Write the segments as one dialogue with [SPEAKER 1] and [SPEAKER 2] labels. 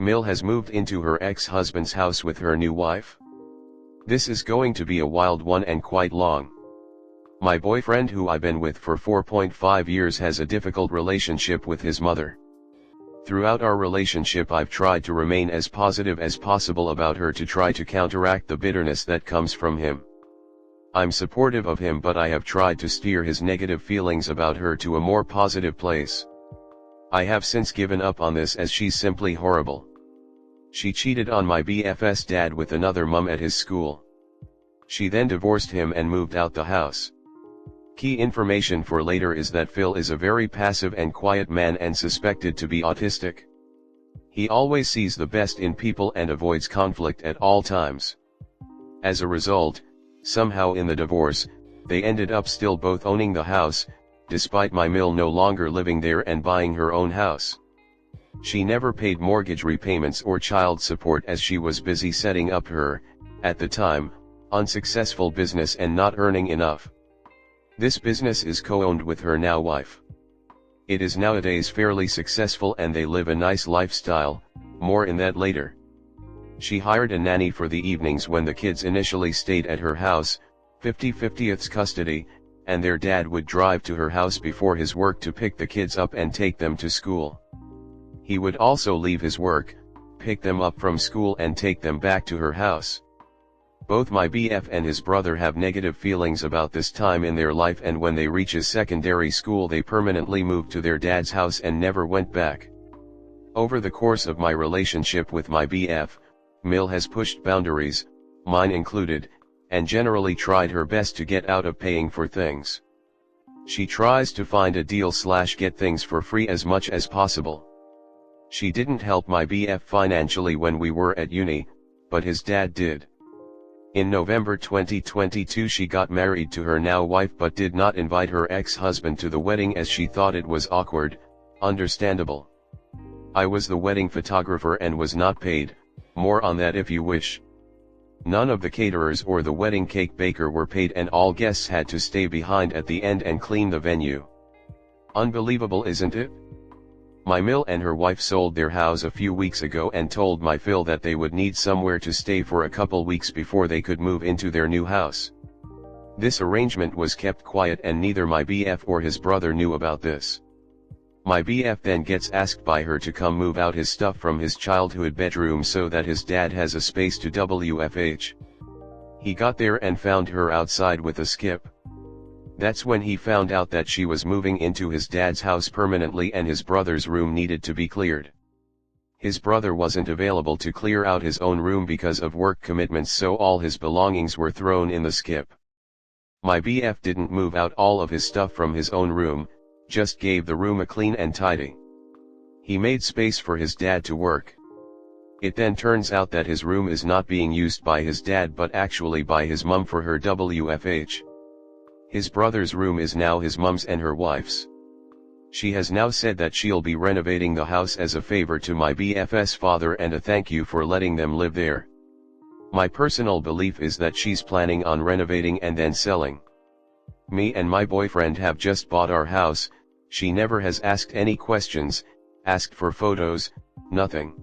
[SPEAKER 1] Mill has moved into her ex-husband's house with her new wife. This is going to be a wild one and quite long. My boyfriend, who I've been with for 4.5 years, has a difficult relationship with his mother. Throughout our relationship I've tried to remain as positive as possible about her to try to counteract the bitterness that comes from him. I'm supportive of him, but I have tried to steer his negative feelings about her to a more positive place. I have since given up on this as she's simply horrible. She cheated on my BF's dad with another mum at his school. She then divorced him and moved out the house. Key information for later is that Phil is a very passive and quiet man and suspected to be autistic. He always sees the best in people and avoids conflict at all times. As a result, somehow in the divorce, they ended up still both owning the house, despite my Mill no longer living there and buying her own house. She never paid mortgage repayments or child support as she was busy setting up her, at the time, unsuccessful business and not earning enough. This business is co-owned with her now wife. It is nowadays fairly successful and they live a nice lifestyle, more in that later. She hired a nanny for the evenings when the kids initially stayed at her house, 50/50 custody, and their dad would drive to her house before his work to pick the kids up and take them to school. He would also leave his work, pick them up from school and take them back to her house. Both my BF and his brother have negative feelings about this time in their life, and when they reach a secondary school they permanently moved to their dad's house and never went back. Over the course of my relationship with my BF, Mill has pushed boundaries, mine included, and generally tried her best to get out of paying for things. She tries to find a deal/get things for free as much as possible. She didn't help my BF financially when we were at uni, but his dad did. In November 2022 she got married to her now wife but did not invite her ex-husband to the wedding as she thought it was awkward, understandable. I was the wedding photographer and was not paid, more on that if you wish. None of the caterers or the wedding cake baker were paid and all guests had to stay behind at the end and clean the venue. Unbelievable, isn't it? My Mill and her wife sold their house a few weeks ago and told my Phil that they would need somewhere to stay for a couple weeks before they could move into their new house. This arrangement was kept quiet and neither my BF or his brother knew about this. My BF then gets asked by her to come move out his stuff from his childhood bedroom so that his dad has a space to WFH. He got there and found her outside with a skip. That's when he found out that she was moving into his dad's house permanently and his brother's room needed to be cleared. His brother wasn't available to clear out his own room because of work commitments, so all his belongings were thrown in the skip. My BF didn't move out all of his stuff from his own room, just gave the room a clean and tidy. He made space for his dad to work. It then turns out that his room is not being used by his dad but actually by his mum for her WFH. His brother's room is now his mum's and her wife's. She has now said that she'll be renovating the house as a favor to my BF's father and a thank you for letting them live there. My personal belief is that she's planning on renovating and then selling. Me and my boyfriend have just bought our house. She never has asked any questions, asked for photos, nothing.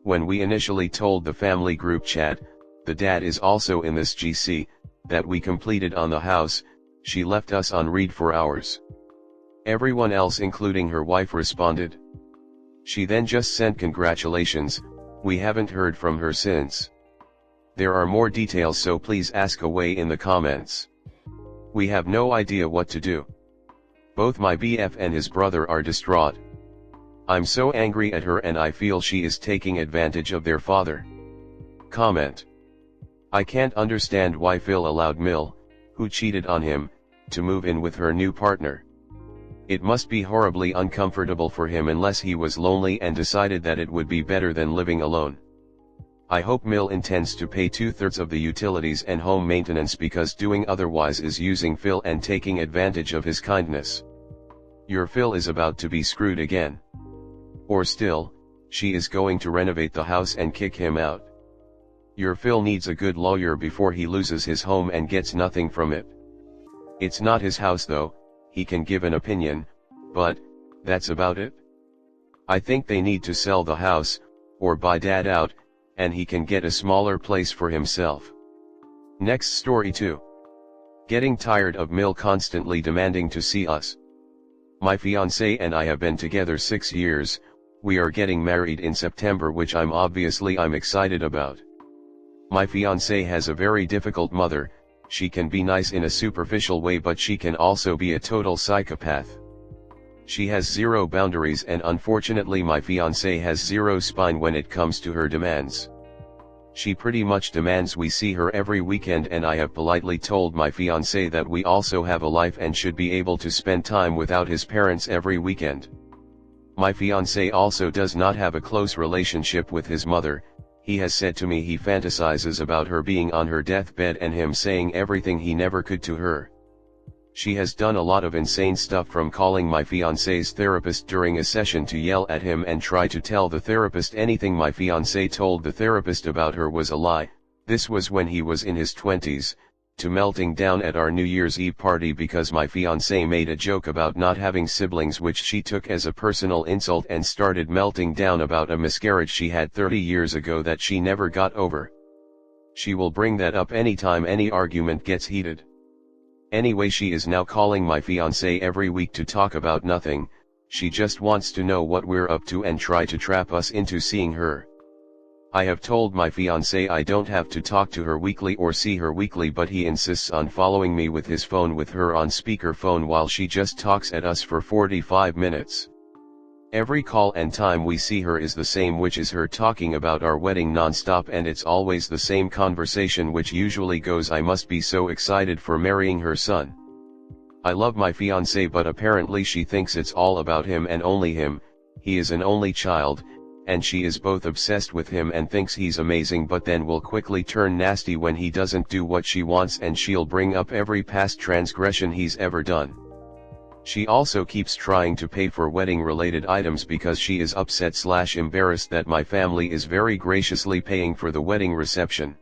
[SPEAKER 1] When we initially told the family group chat, the dad is also in this GC, that we completed on the house, she left us on read for hours. Everyone else including her wife responded. She then just sent congratulations. We haven't heard from her since. There are more details, so please ask away in the comments. We have no idea what to do. Both my BF and his brother are distraught. I'm so angry at her and I feel she is taking advantage of their father. Comment. I can't understand why Phil allowed Mill, who cheated on him, to move in with her new partner. It must be horribly uncomfortable for him unless he was lonely and decided that it would be better than living alone. I hope Mill intends to pay 2/3 of the utilities and home maintenance, because doing otherwise is using Phil and taking advantage of his kindness. Your Phil is about to be screwed again. Or still, she is going to renovate the house and kick him out. Your Phil needs a good lawyer before he loses his home and gets nothing from it. It's not his house though, he can give an opinion, but that's about it. I think they need to sell the house, or buy dad out, and he can get a smaller place for himself. Next story 2. Getting tired of Mill constantly demanding to see us. My fiancé and I have been together 6 years, we are getting married in September, which I'm excited about. My fiancé has a very difficult mother. She can be nice in a superficial way, but she can also be a total psychopath. She has zero boundaries, and unfortunately my fiancé has zero spine when it comes to her demands. She pretty much demands we see her every weekend, and I have politely told my fiancé that we also have a life and should be able to spend time without his parents every weekend. My fiancé also does not have a close relationship with his mother. He has said to me he fantasizes about her being on her deathbed and him saying everything he never could to her. She has done a lot of insane stuff, from calling my fiancé's therapist during a session to yell at him and try to tell the therapist anything my fiancé told the therapist about her was a lie. This was when he was in his 20s, to melting down at our New Year's Eve party because my fiancé made a joke about not having siblings, which she took as a personal insult, and started melting down about a miscarriage she had 30 years ago that she never got over. She will bring that up anytime any argument gets heated. Anyway, she is now calling my fiancé every week to talk about nothing. She just wants to know what we're up to and try to trap us into seeing her. I have told my fiancé I don't have to talk to her weekly or see her weekly, but he insists on following me with his phone with her on speakerphone while she just talks at us for 45 minutes. Every call and time we see her is the same, which is her talking about our wedding non-stop, and it's always the same conversation, which usually goes, "I must be so excited for marrying her son. I love my fiancé," but apparently she thinks it's all about him and only him. He is an only child, and she is both obsessed with him and thinks he's amazing, but then will quickly turn nasty when he doesn't do what she wants, and she'll bring up every past transgression he's ever done. She also keeps trying to pay for wedding-related items because she is upset/embarrassed that my family is very graciously paying for the wedding reception.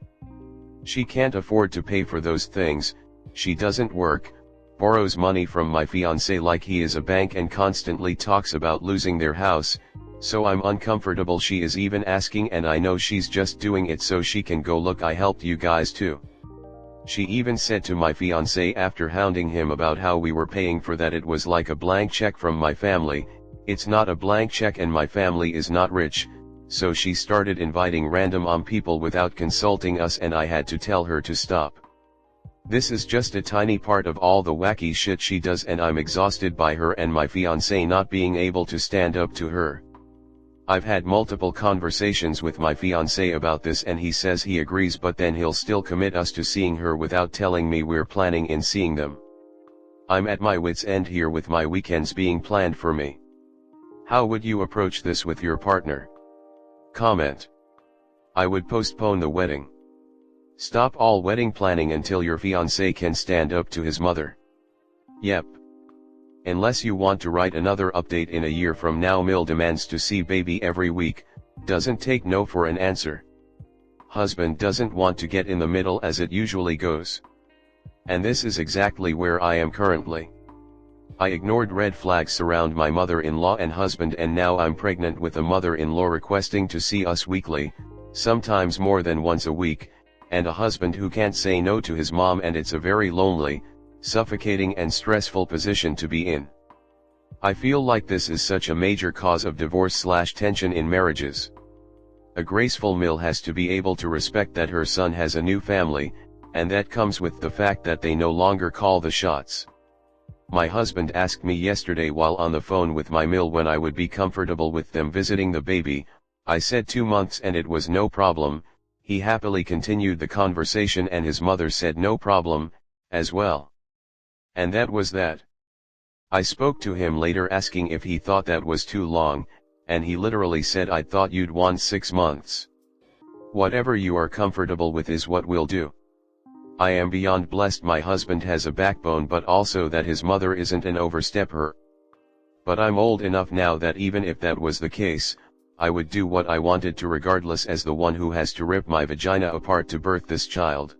[SPEAKER 1] She can't afford to pay for those things. She doesn't work, borrows money from my fiancé like he is a bank, and constantly talks about losing their house, so I'm uncomfortable. She is even asking, and I know she's just doing it so she can go, "Look, I helped you guys too." She even said to my fiancé after hounding him about how we were paying for that, it was like a blank check from my family. It's not a blank check, and my family is not rich, so she started inviting random people without consulting us, and I had to tell her to stop. This is just a tiny part of all the wacky shit she does, and I'm exhausted by her and my fiancé not being able to stand up to her. I've had multiple conversations with my fiancé about this, and he says he agrees, but then he'll still commit us to seeing her without telling me we're planning in seeing them. I'm at my wit's end here with my weekends being planned for me. How would you approach this with your partner? Comment. I would postpone the wedding. Stop all wedding planning until your fiancé can stand up to his mother. Yep. Unless you want to write another update in a year from now. Mill demands to see baby every week, doesn't take no for an answer. Husband doesn't want to get in the middle, as it usually goes. And this is exactly where I am currently. I ignored red flags surround my mother-in-law and husband, and now I'm pregnant with a mother-in-law requesting to see us weekly, sometimes more than once a week, and a husband who can't say no to his mom, and it's a very lonely, suffocating and stressful position to be in. I feel like this is such a major cause of divorce/tension in marriages. A graceful Mill has to be able to respect that her son has a new family, and that comes with the fact that they no longer call the shots. My husband asked me yesterday while on the phone with my Mill when I would be comfortable with them visiting the baby. I said 2 months and it was no problem. He happily continued the conversation, and his mother said no problem, as well. And that was that. I spoke to him later asking if he thought that was too long, and he literally said, "I thought you'd want 6 months. Whatever you are comfortable with is what we'll do." I am beyond blessed my husband has a backbone, but also that his mother isn't an overstepper. But I'm old enough now that even if that was the case, I would do what I wanted to regardless, as the one who has to rip my vagina apart to birth this child.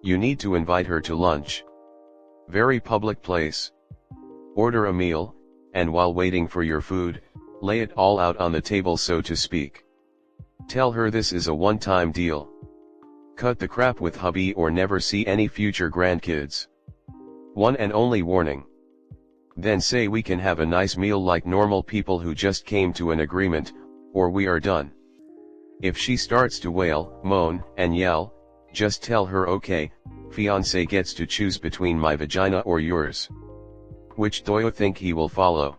[SPEAKER 1] You need to invite her to lunch. Very public place. Order a meal, and while waiting for your food, lay it all out on the table, so to speak. Tell her this is a one-time deal. Cut the crap with hubby or never see any future grandkids. One and only warning. Then say we can have a nice meal like normal people who just came to an agreement, or we are done. If she starts to wail, moan, and yell, just tell her okay, fiancé gets to choose between my vagina or yours. Which do you think he will follow?